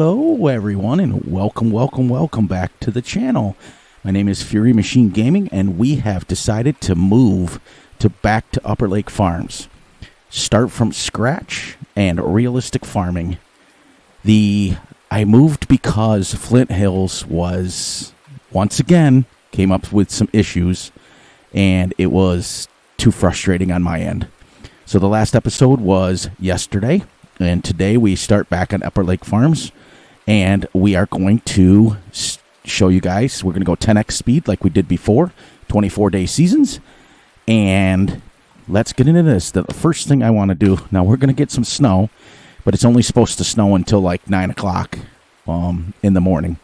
Hello, everyone, and welcome back to the channel. My name is Fury Machine Gaming, and we have decided to move back to Upper Lake Farms. Start from scratch and realistic farming. I moved because Flint Hills was, once again, came up with some issues, and it was too frustrating on my end. So the last episode was yesterday. And today we start back on Upper Lake Farms, and we are going to show you guys. We're going to go 10x speed like we did before, 24-day seasons, and let's get into this. The first thing I want to do, now we're going to get some snow, but it's only supposed to snow until like 9 o'clock in the morning,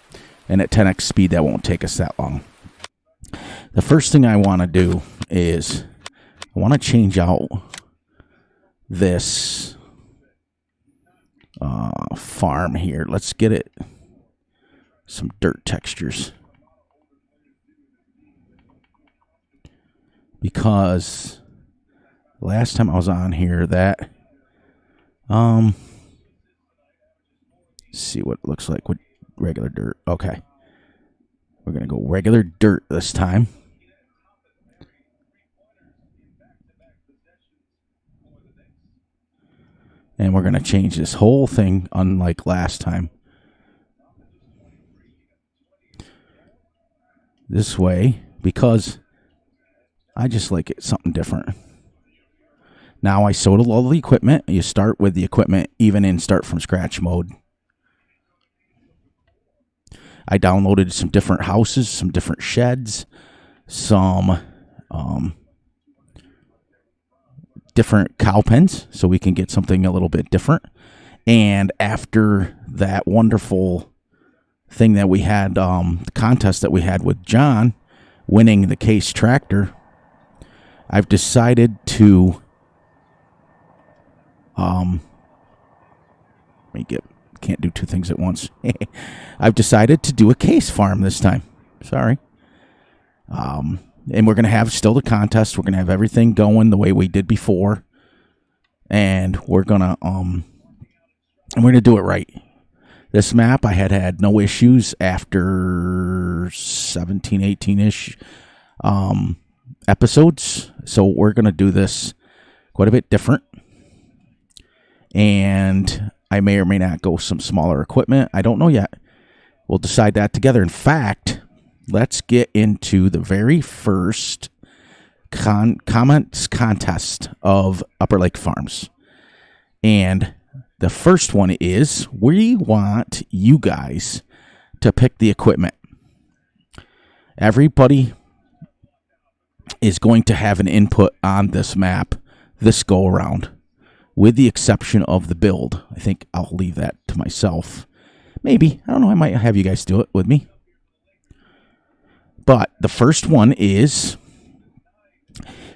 and at 10x speed that won't take us that long. The first thing I want to do is I want to change out this farm here. Let's get it some dirt textures, because last time I was on here that see what it looks like with regular dirt. Okay, we're gonna go regular dirt this time. And we're going to change this whole thing unlike last time. This way, because I just like it something different. Now I sold all the equipment. You start with the equipment even in start from scratch mode. I downloaded some different houses, some different sheds, some different cow pens, so we can get something a little bit different. And after that wonderful thing that we had, the contest that we had with John winning the Case tractor, I've decided to can't do two things at once. I've decided to do a Case farm this time. Sorry. And we're going to have still the contest. We're going to have everything going the way we did before. And we're going to do it right. This map, I had no issues after 17, 18-ish episodes. So we're going to do this quite a bit different. And I may or may not go some smaller equipment. I don't know yet. We'll decide that together. In fact, let's get into the very first comments contest of Upper Lake Farms. And the first one is, we want you guys to pick the equipment. Everybody is going to have an input on this map this go around, with the exception of the build. I think I'll leave that to myself. Maybe. I don't know. I might have you guys do it with me. But the first one is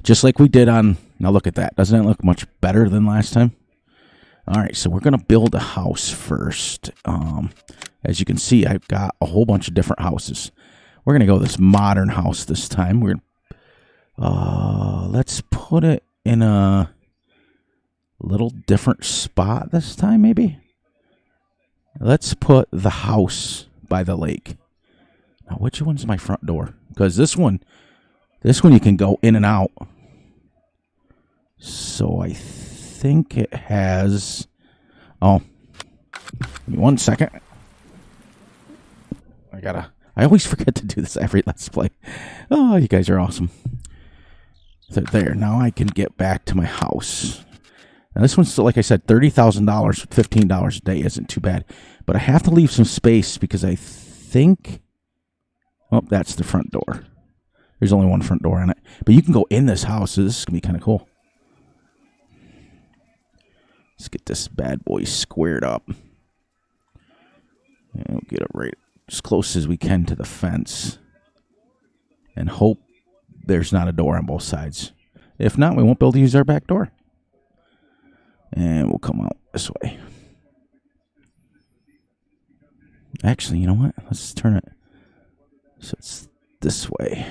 just like we did on... Now look at that. Doesn't it look much better than last time? All right, so we're going to build a house first. As you can see, I've got a whole bunch of different houses. We're going to go this modern house this time. We're let's put it in a little different spot this time, maybe. Let's put the house by the lake. Now, which one's my front door? Because this one you can go in and out. So I think it has... Oh, give me 1 second. I always forget to do this every Let's Play. Oh, you guys are awesome. So there, now I can get back to my house. Now this one's, like I said, $30,000, $15 a day isn't too bad. But I have to leave some space because I think... Oh, that's the front door. There's only one front door on it. But you can go in this house, so this is going to be kind of cool. Let's get this bad boy squared up. And we'll get it right as close as we can to the fence. And hope there's not a door on both sides. If not, we won't be able to use our back door. And we'll come out this way. Actually, you know what? Let's turn it so it's this way.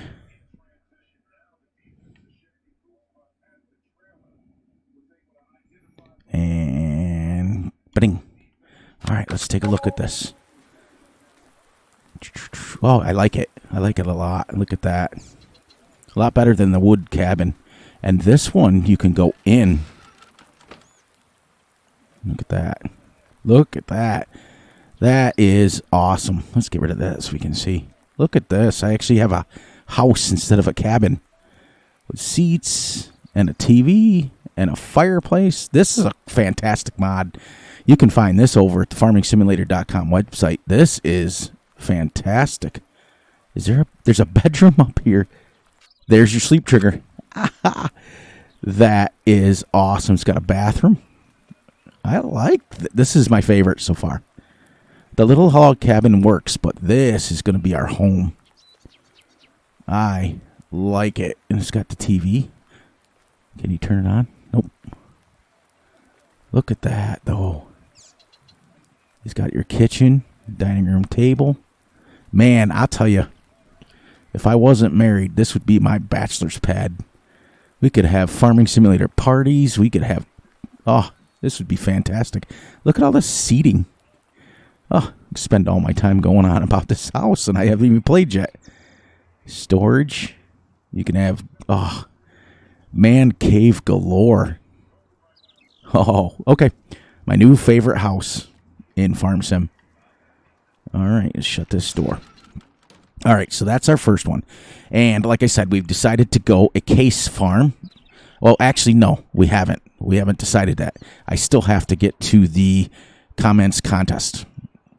And bing. All right, let's take a look at this. Oh, I like it. I like it a lot. Look at that. A lot better than the wood cabin. And this one, you can go in. Look at that. Look at that. That is awesome. Let's get rid of that so we can see. Look at this. I actually have a house instead of a cabin. With seats and a TV and a fireplace. This is a fantastic mod. You can find this over at the farmingsimulator.com website. This is fantastic. There's a bedroom up here. There's your sleep trigger. That is awesome. It's got a bathroom. I like this is my favorite so far. The little log cabin works, but this is going to be our home. I like it. And it's got the TV. Can you turn it on? Nope. Look at that, though. It's got your kitchen, dining room table. Man, I'll tell you, if I wasn't married, this would be my bachelor's pad. We could have farming simulator parties. We could have... Oh, this would be fantastic. Look at all this seating. Oh, I spend all my time going on about this house, and I haven't even played yet. Storage. You can have... Oh, man cave galore. Oh, okay. My new favorite house in Farm Sim. All right, let's shut this door. All right, so that's our first one. And like I said, we've decided to go a case farm. Well, actually, no, we haven't. We haven't decided that. I still have to get to the comments contest.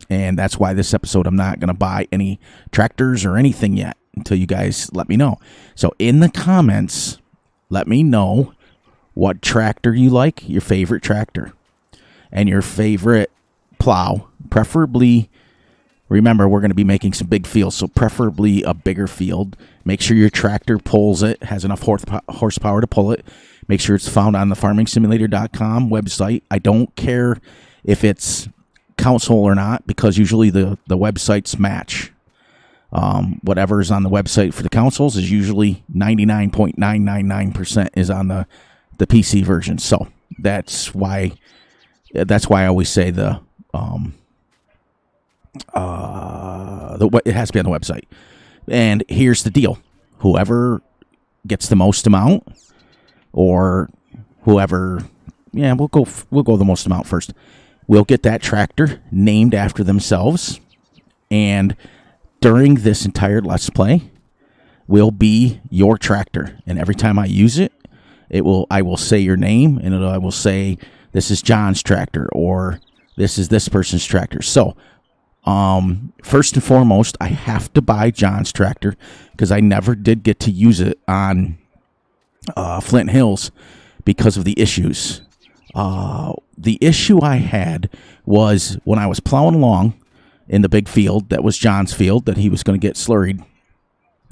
And that's why this episode I'm not going to buy any tractors or anything yet until you guys let me know. So in the comments, let me know what tractor you like, your favorite tractor, and your favorite plow. Preferably, remember, we're going to be making some big fields, so preferably a bigger field. Make sure your tractor pulls it, has enough horsepower to pull it. Make sure it's found on the farmingsimulator.com website. I don't care if it's council or not, because usually the websites match. Whatever's on the website for the councils is usually 99.999% is on the PC version. So that's why I always say it has to be on the website. And here's the deal: whoever gets the most amount, or whoever, we'll go the most amount first. We'll get that tractor named after themselves, and during this entire Let's Play will be your tractor. And every time I use it, I will say your name, and I will say this is John's tractor, or this is this person's tractor. So, first and foremost, I have to buy John's tractor because I never did get to use it on Flint Hills because of the issues. The issue I had was when I was plowing along in the big field that was John's field that he was going to get slurried.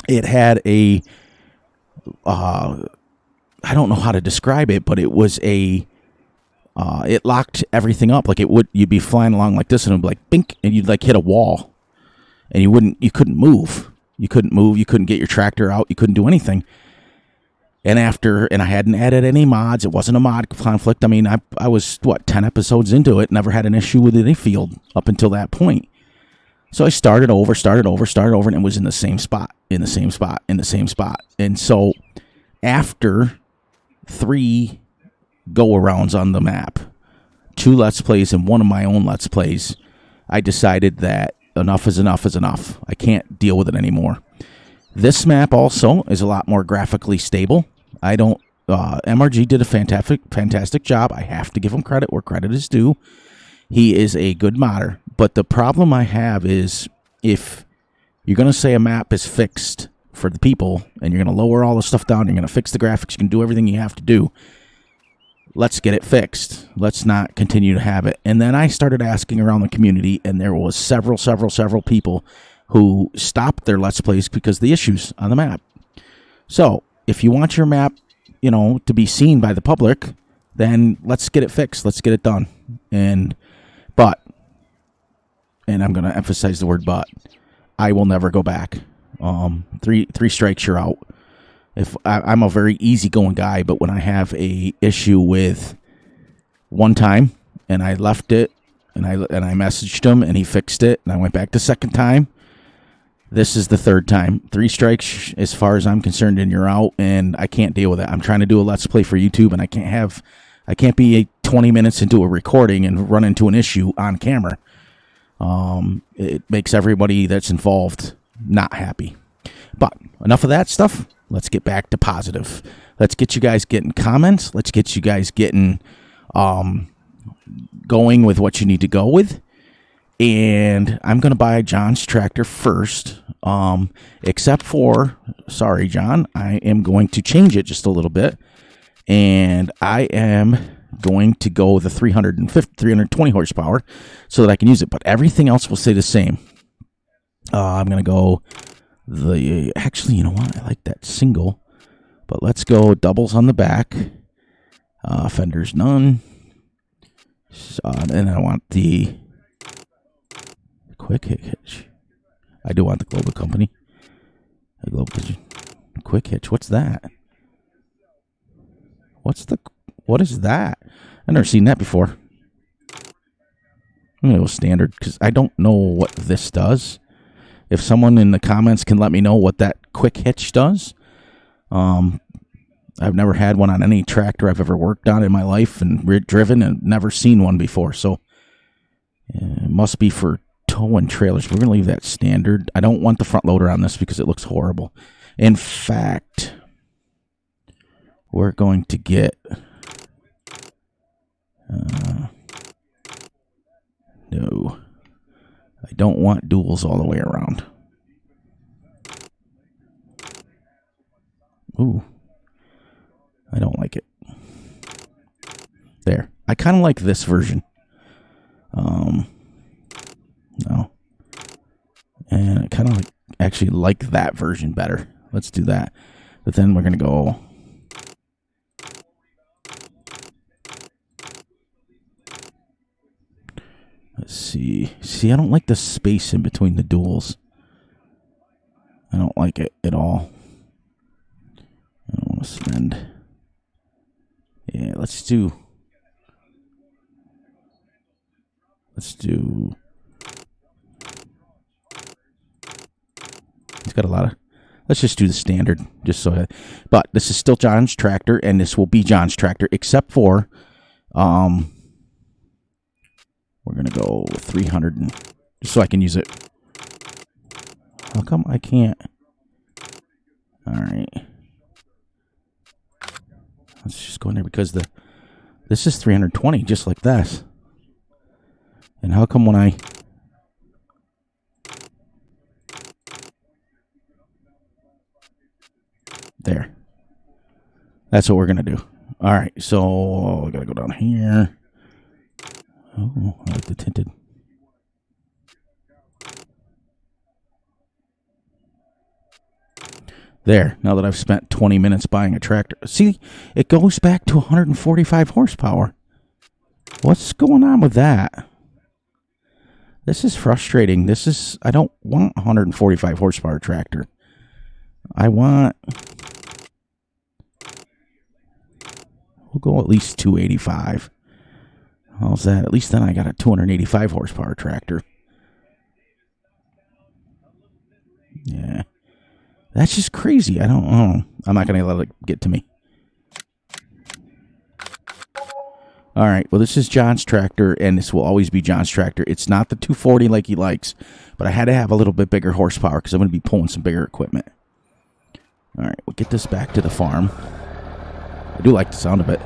It had I don't know how to describe it, but it was it locked everything up. Like you'd be flying along like this and it would be like bink, and you'd like hit a wall, and you couldn't move. You couldn't get your tractor out. You couldn't do anything. And I hadn't added any mods. It wasn't a mod conflict. I mean, I was 10 episodes into it, never had an issue with any field up until that point. So I started over, and it was in the same spot. And so after 3 go-arounds on the map, 2 Let's Plays and 1 of my own Let's Plays, I decided that enough is enough. I can't deal with it anymore. This map also is a lot more graphically stable. MRG did a fantastic job. I have to give him credit where credit is due. He is a good modder. But the problem I have is if you're going to say a map is fixed for the people and you're going to lower all the stuff down, you're going to fix the graphics, you can do everything you have to do, let's get it fixed. Let's not continue to have it. And then I started asking around the community, and there was several people who stopped their Let's Plays because of the issues on the map. So if you want your map, to be seen by the public, then let's get it fixed. Let's get it done. And I'm going to emphasize the word but, I will never go back. 3 strikes, you're out. If I'm a very easygoing guy, but when I have a issue with one time and I left it, and I messaged him, and he fixed it, and I went back the second time. This is the third time. 3 strikes, as far as I'm concerned, and you're out, and I can't deal with it. I'm trying to do a Let's Play for YouTube, and I can't be 20 minutes into a recording and run into an issue on camera. It makes everybody that's involved not happy. But enough of that stuff. Let's get back to positive. Let's get you guys getting comments. Let's get you guys getting going with what you need to go with. And I'm going to buy John's tractor first. Except for, sorry, John, I am going to change it just a little bit. And I am going to go with the 320 horsepower so that I can use it. But everything else will stay the same. I'm going to go actually, you know what? I like that single. But let's go doubles on the back. Fenders none. And I want the quick hitch. I do want the Global Company. Quick hitch. What's that? What is that? I've never seen that before. I'm going to go standard because I don't know what this does. If someone in the comments can let me know what that quick hitch does. I've never had one on any tractor I've ever worked on in my life and driven, and never seen one before. So it must be for towing trailers. We're going to leave that standard. I don't want the front loader on this because it looks horrible. In fact, we're going to get no, I don't want duals all the way around. Ooh, I don't like it. There, I kind of like this version. No, and I kind of actually like that version better. Let's do that. But then we're gonna go. Let's see. See, I don't like the space in between the duals. I don't like it at all. I don't want to spend. Yeah, let's do. It's got a lot of. Let's just do the standard, just so. But this is still John's tractor, and this will be John's tractor, except for, we're gonna go 300, just so I can use it. How come I can't? All right, let's just go in there because this is 320, just like this. And how come when I there? That's what we're gonna do. All right, so I gotta go down here. Oh, I like the tinted. There, now that I've spent 20 minutes buying a tractor. See, it goes back to 145 horsepower. What's going on with that? This is frustrating. I don't want 145 horsepower tractor. I want, we'll go at least 285. How's that? At least then I got a 285 horsepower tractor. Yeah. That's just crazy. I don't know. I'm not going to let it get to me. All right. Well, this is John's tractor, and this will always be John's tractor. It's not the 240 like he likes, but I had to have a little bit bigger horsepower because I'm going to be pulling some bigger equipment. All right. We'll get this back to the farm. I do like the sound of it.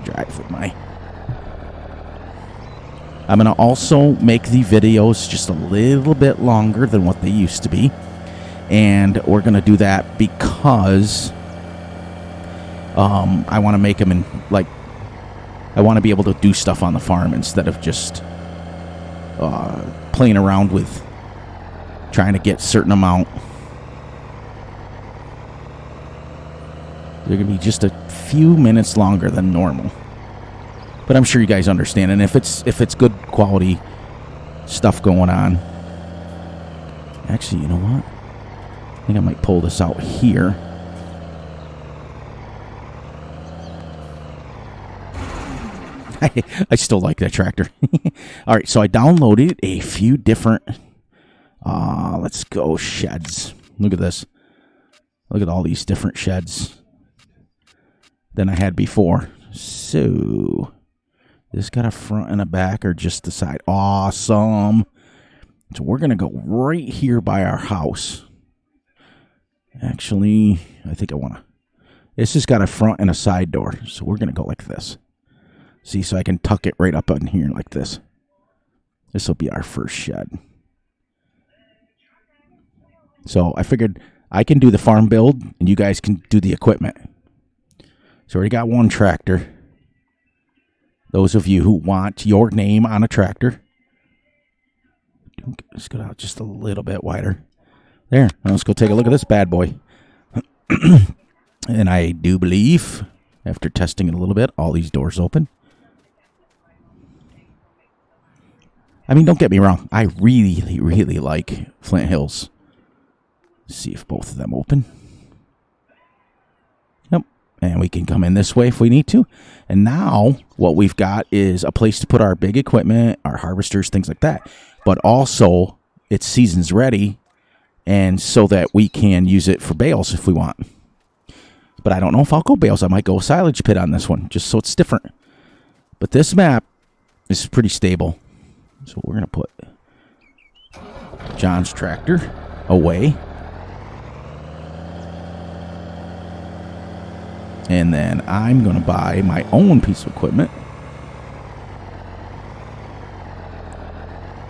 Drive with my... I'm going to also make the videos just a little bit longer than what they used to be. And we're going to do that because I want to make them in, like, I want to be able to do stuff on the farm instead of just playing around with trying to get a certain amount. They're going to be just a few minutes longer than normal. But I'm sure you guys understand. And if it's good quality stuff going on. Actually, you know what? I think I might pull this out here. I still like that tractor. All right, so I downloaded a few different, let's go sheds. Look at this. Look at all these different sheds than I had before. So, this got a front and a back or just the side. Awesome. So we're going to go right here by our house. Actually, I think I want to. This has got a front and a side door. So we're going to go like this. See, so I can tuck it right up in here like this. This will be our first shed. So I figured I can do the farm build and you guys can do the equipment. So we got one tractor. Those of you who want your name on a tractor. Let's go out just a little bit wider. There. Now let's go take a look at this bad boy. And I do believe, after testing it a little bit, all these doors open. I mean, don't get me wrong. I really, really like Flint Hills. Let's see if both of them open. Yep. And we can come in this way if we need to. And now what we've got is a place to put our big equipment, our harvesters, things like that. But also, it's seasons ready, and so that we can use it for bales if we want. But I don't know if I'll go bales. I might go silage pit on this one, just so it's different. But this map is pretty stable. So we're going to put John's tractor away. And then I'm going to buy my own piece of equipment.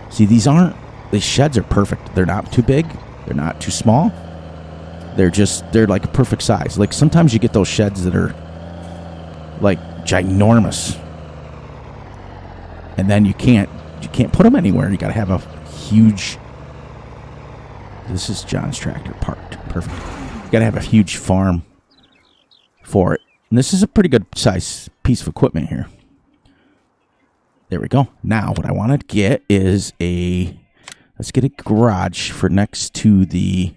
See, these sheds are perfect. They're not too big. They're not too small. They're like a perfect size. Like sometimes you get those sheds that are like ginormous. And then you can't put them anywhere. You got to have a huge. This is John's tractor parked. Perfect. You got to have a huge farm for it. And this is a pretty good size piece of equipment here. There we go. Now what I want to get is let's get a garage for next to the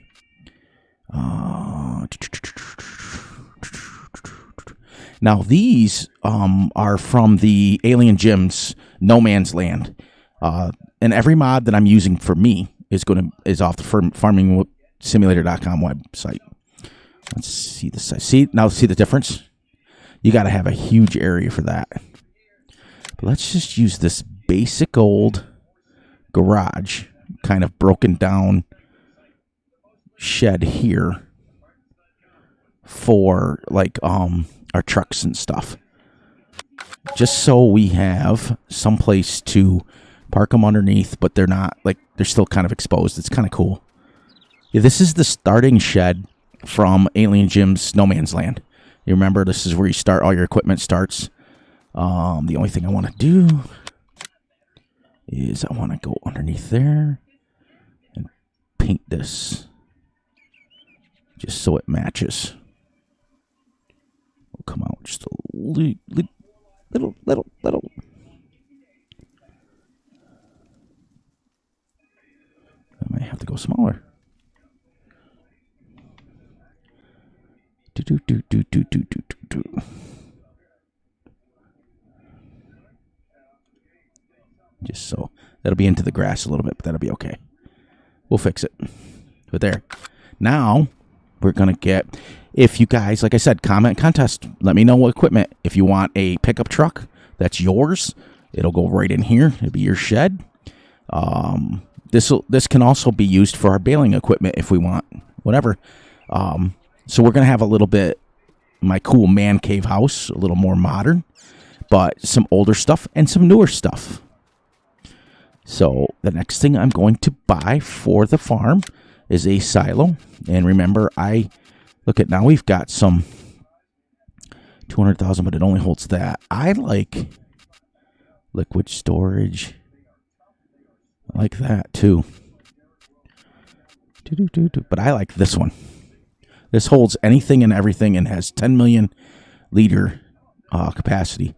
now these are from the Alien Gyms No Man's Land. And every mod that I'm using for me is off the farmingsimulator.com website. Let's see the size. See the difference? You got to have a huge area for that. But let's just use this basic old garage, kind of broken down shed here for like our trucks and stuff. Just so we have some place to park them underneath, but they're still kind of exposed. It's kind of cool. Yeah, this is the starting shed from Alien Gyms No Man's Land. You remember, this is where you start, all your equipment starts. The only thing I want to do is I want to go underneath there and paint this just so it matches. We'll come out just a little. I might have to go smaller. Just so that'll be into the grass a little bit, but that'll be okay. We'll fix it. But there. Now we're gonna get, if you guys, like I said, comment contest. Let me know what equipment. If you want a pickup truck, that's yours. It'll go right in here. It'll be your shed. This can also be used for our baling equipment if we want, whatever. So we're gonna have a little bit my cool man cave house, a little more modern, but some older stuff and some newer stuff. So the next thing I'm going to buy for the farm is a silo. And remember, now we've got some 200,000, but it only holds that. I like liquid storage. I like that too. But I like this one. This holds anything and everything and has 10 million liter capacity.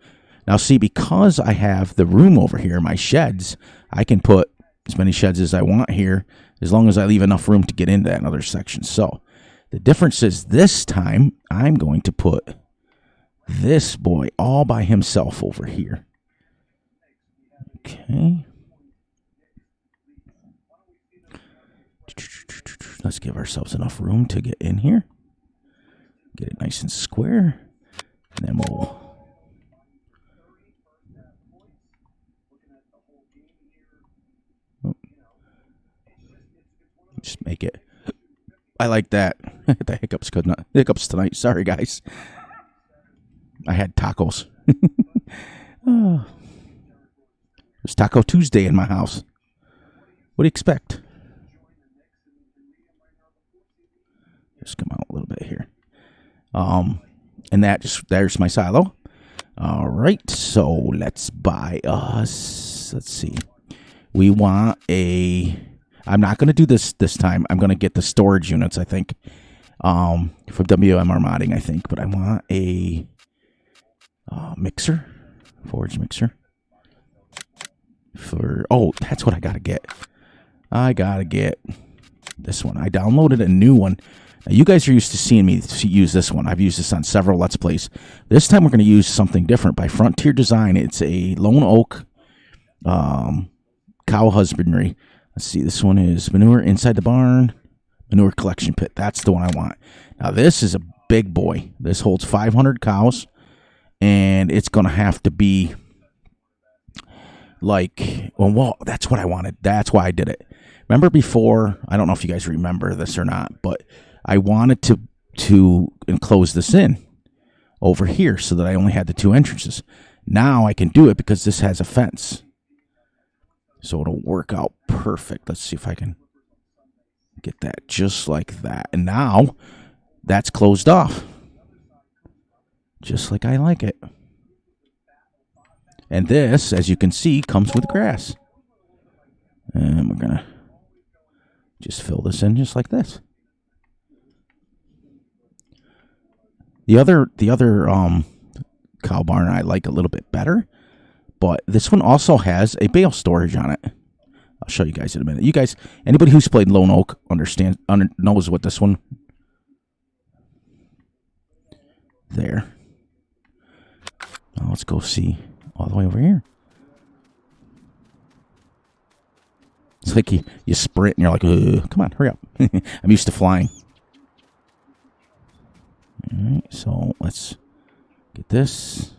Now see, because I have the room over here, my sheds, I can put as many sheds as I want here, as long as I leave enough room to get into that other section. So the difference is this time I'm going to put this boy all by himself over here. Okay. Let's give ourselves enough room to get in here. Get it nice and square. And then we'll... just make it... I like that. The hiccups tonight. Sorry, guys. I had tacos. It was Taco Tuesday in my house. What do you expect? Just come out a little bit here. And there's my silo. All right, so let's buy us. Let's see. We want a. I'm not going to do this time. I'm going to get the storage units, I think, from WMR Modding, I think. But I want a mixer, forage mixer. That's what I got to get. I got to get this one. I downloaded a new one. Now, you guys are used to seeing me use this one. I've used this on several Let's Plays. This time we're going to use something different by Frontier Design. It's a Lone Oak cow husbandry. Let's see. This one is manure inside the barn, manure collection pit. That's the one I want. Now, this is a big boy. This holds 500 cows, and it's going to have to be like, well, that's what I wanted. That's why I did it. Remember before, I don't know if you guys remember this or not, but I wanted to enclose this in over here so that I only had the two entrances. Now I can do it because this has a fence. So it'll work out perfect. Let's see if I can get that just like that. And now that's closed off. Just like I like it. And this, as you can see, comes with grass. And we're going to just fill this in just like this. The other cow barn I like a little bit better, but this one also has a bale storage on it. I'll show you guys in a minute. You guys, anybody who's played Lone Oak knows what this one. There. Now let's go see all the way over here. It's like you sprint and you're like, come on, hurry up. I'm used to flying. All right, so let's get this.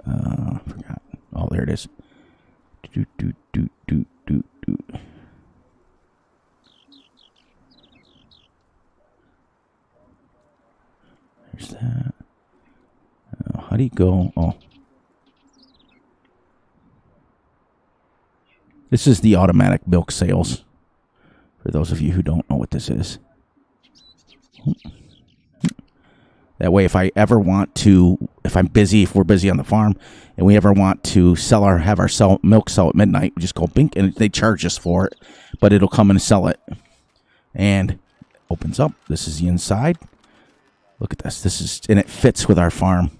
Forgot. Oh, there it is. There's that. How do you go? Oh. This is the automatic milk sales. For those of you who don't know what this is. That way, if I ever want to, if we're busy on the farm, and we ever want to have our milk sell at midnight, we just go bink, and they charge us for it, but it'll come and sell it. And opens up. This is the inside. Look at this. And it fits with our farm.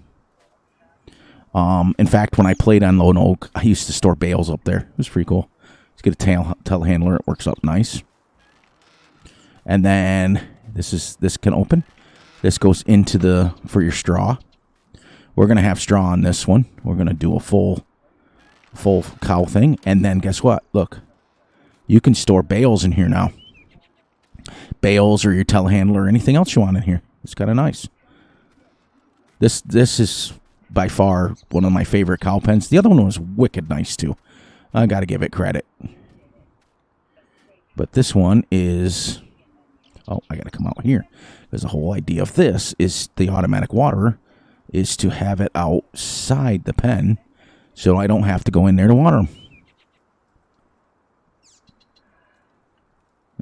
In fact, when I played on Lone Oak, I used to store bales up there. It was pretty cool. Let's get a telehandler. It works up nice. And then this can open. This goes into for your straw. We're going to have straw on this one. We're going to do a full cow thing. And then guess what? Look, you can store bales in here now. Bales or your telehandler or anything else you want in here. It's kind of nice. This is by far one of my favorite cow pens. The other one was wicked nice too. I got to give it credit. But this one is... Oh, I got to come out here. Because the whole idea of this is the automatic waterer is to have it outside the pen so I don't have to go in there to water them.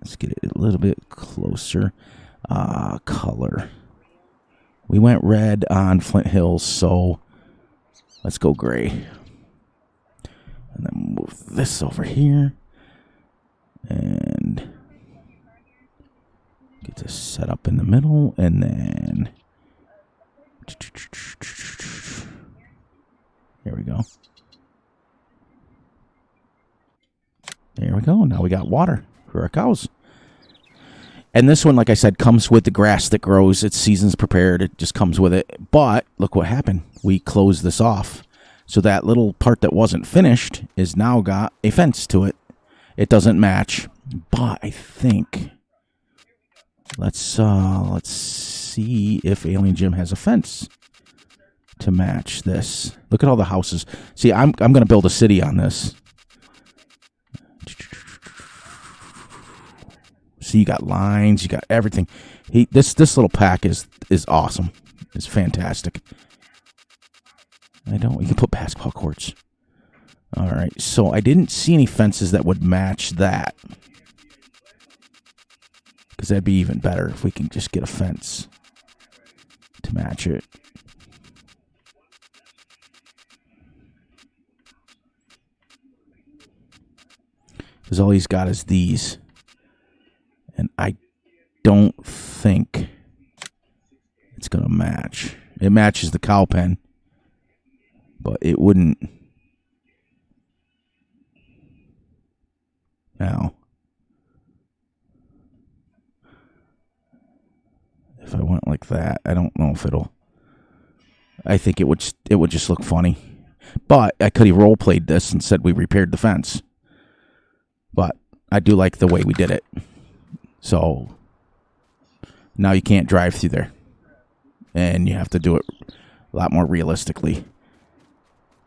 Let's get it a little bit closer. Color. We went red on Flint Hills, so let's go gray. And then move this over here. And get this set up in the middle, and then here we go. There we go. Now we got water for our cows. And this one, like I said, comes with the grass that grows. It's seasons prepared. It just comes with it. But look what happened. We closed this off. So that little part that wasn't finished is now got a fence to it. It doesn't match. But I think let's see if Alien Jim has a fence to match this. Look at all the houses. See, I'm going to build a city on this. See, you got lines, you got everything. This little pack is awesome. It's fantastic. You can put basketball courts. All right, so I didn't see any fences that would match that. Because that'd be even better if we can just get a fence to match it. Because all he's got is these. And I don't think it's going to match. It matches the cow pen, but it wouldn't. Now, if I went like that, I don't know if it'll. I think it would just look funny. But I could have role played this and said we repaired the fence. But I do like the way we did it. So now you can't drive through there. And you have to do it a lot more realistically.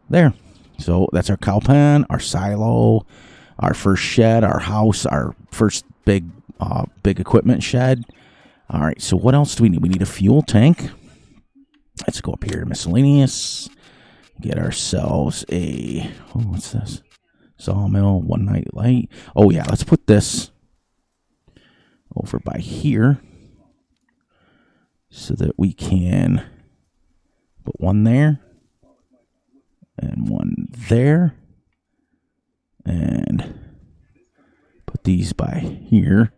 There. So that's our cow pen, our silo, our first shed, our house, our first big equipment shed. All right, so what else do we need? We need a fuel tank. Let's go up here to miscellaneous. Get ourselves what's this? Sawmill, one night light. Oh, yeah, let's put this over by here so that we can put one there and one there and put these by here.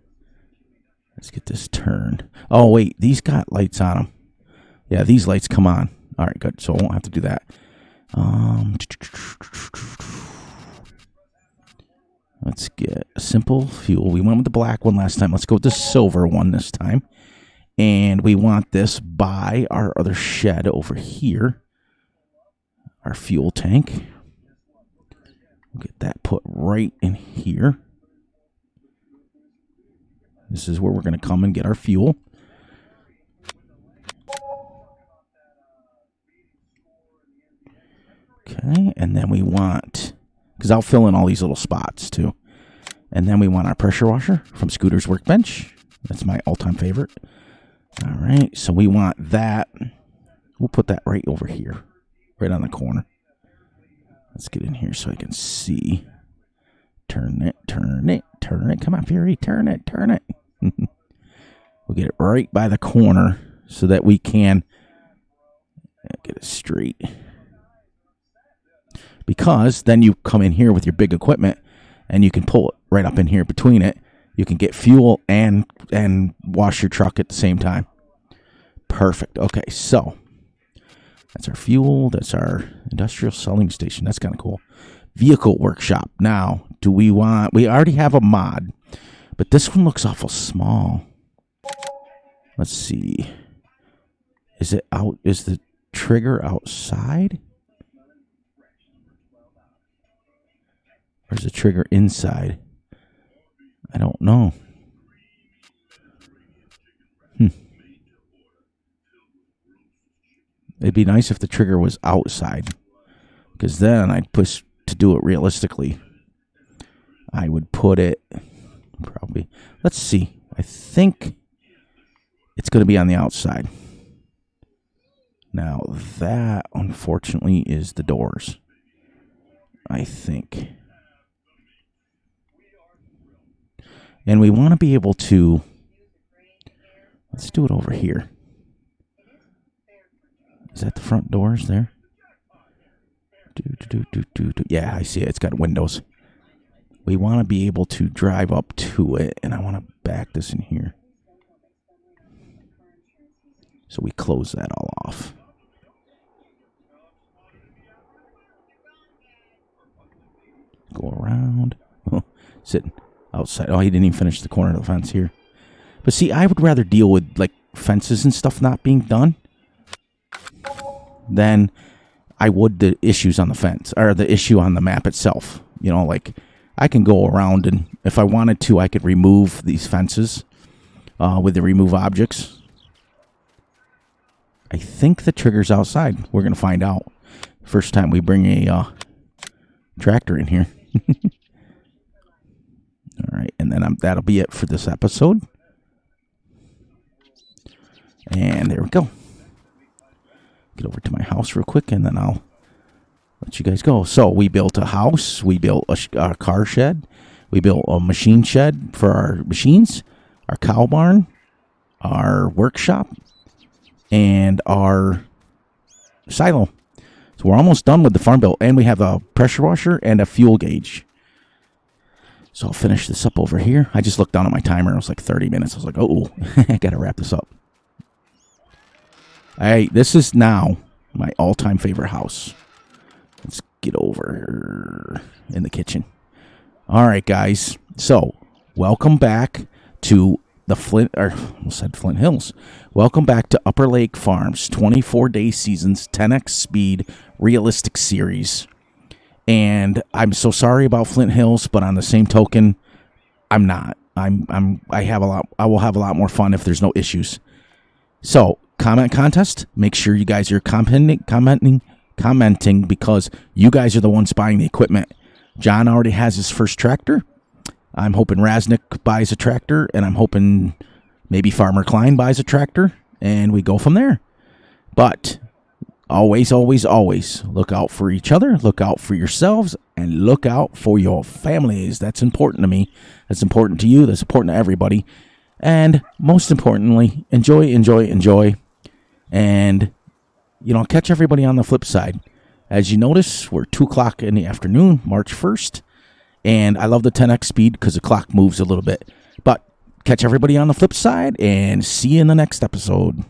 Let's get this turned. Oh, wait, these got lights on them. Yeah, these lights come on. All right, good. So I won't have to do that. Let's get a simple fuel. We went with the black one last time. Let's go with the silver one this time. And we want this by our other shed over here. Our fuel tank. We'll get that put right in here. This is where we're going to come and get our fuel. Okay, and then we want, because I'll fill in all these little spots too. And then we want our pressure washer from Scooter's Workbench. That's my all-time favorite. All right, so we want that. We'll put that right over here, right on the corner. Let's get in here so I can see. Turn it, turn it, turn it. Come on, Fury, turn it, turn it. We'll get it right by the corner so that we can get it straight. Because then you come in here with your big equipment and you can pull it right up in here between it. You can get fuel and wash your truck at the same time. Perfect. Okay, so that's our fuel. That's our industrial selling station. That's kind of cool. Vehicle workshop. Now, we already have a mod, but this one looks awful small. Let's see. Is the trigger outside? Or is the trigger inside? I don't know. It'd be nice if the trigger was outside, because then I'd push to do it realistically. I would put it probably. Let's see. I think it's going to be on the outside. Now that, unfortunately, is the doors. I think. And we want to be able to. Let's do it over here. Is that the front doors there? Yeah, I see it. It's got windows. We want to be able to drive up to it, and I want to back this in here. So we close that all off. Go around. Sitting outside. Oh, he didn't even finish the corner of the fence here. But see, I would rather deal with like fences and stuff not being done than I would the issues on the fence or the issue on the map itself. You know, like I can go around and if I wanted to, I could remove these fences with the remove objects. I think the trigger's outside. We're going to find out. First time we bring a tractor in here. All right, and then that'll be it for this episode. And there we go. Get over to my house real quick, and then I'll let you guys go. So we built a house. We built a car shed. We built a machine shed for our machines, our cow barn, our workshop, and our silo. So we're almost done with the farm built, and we have a pressure washer and a fuel gauge. So I'll finish this up over here. I just looked down at my timer. It was like 30 minutes. I was like, oh, I got to wrap this up. All right, this is now my all-time favorite house. Let's get over in the kitchen. All right, guys. So welcome back to the Flint Hills. Welcome back to Upper Lake Farms 24-day seasons, 10x speed, realistic series. And I'm so sorry about Flint Hills, but on the same token, I'm not. I will have a lot more fun if there's no issues. So, comment contest. Make sure you guys are commenting because you guys are the ones buying the equipment. John already has his first tractor. I'm hoping Raznick buys a tractor, and I'm hoping maybe Farmer Klein buys a tractor, and we go from there. But always, always, always look out for each other, look out for yourselves, and look out for your families. That's important to me. That's important to you. That's important to everybody. And most importantly, enjoy. And, catch everybody on the flip side. As you notice, we're 2 o'clock in the afternoon, March 1st. And I love the 10x speed because the clock moves a little bit. But catch everybody on the flip side and see you in the next episode.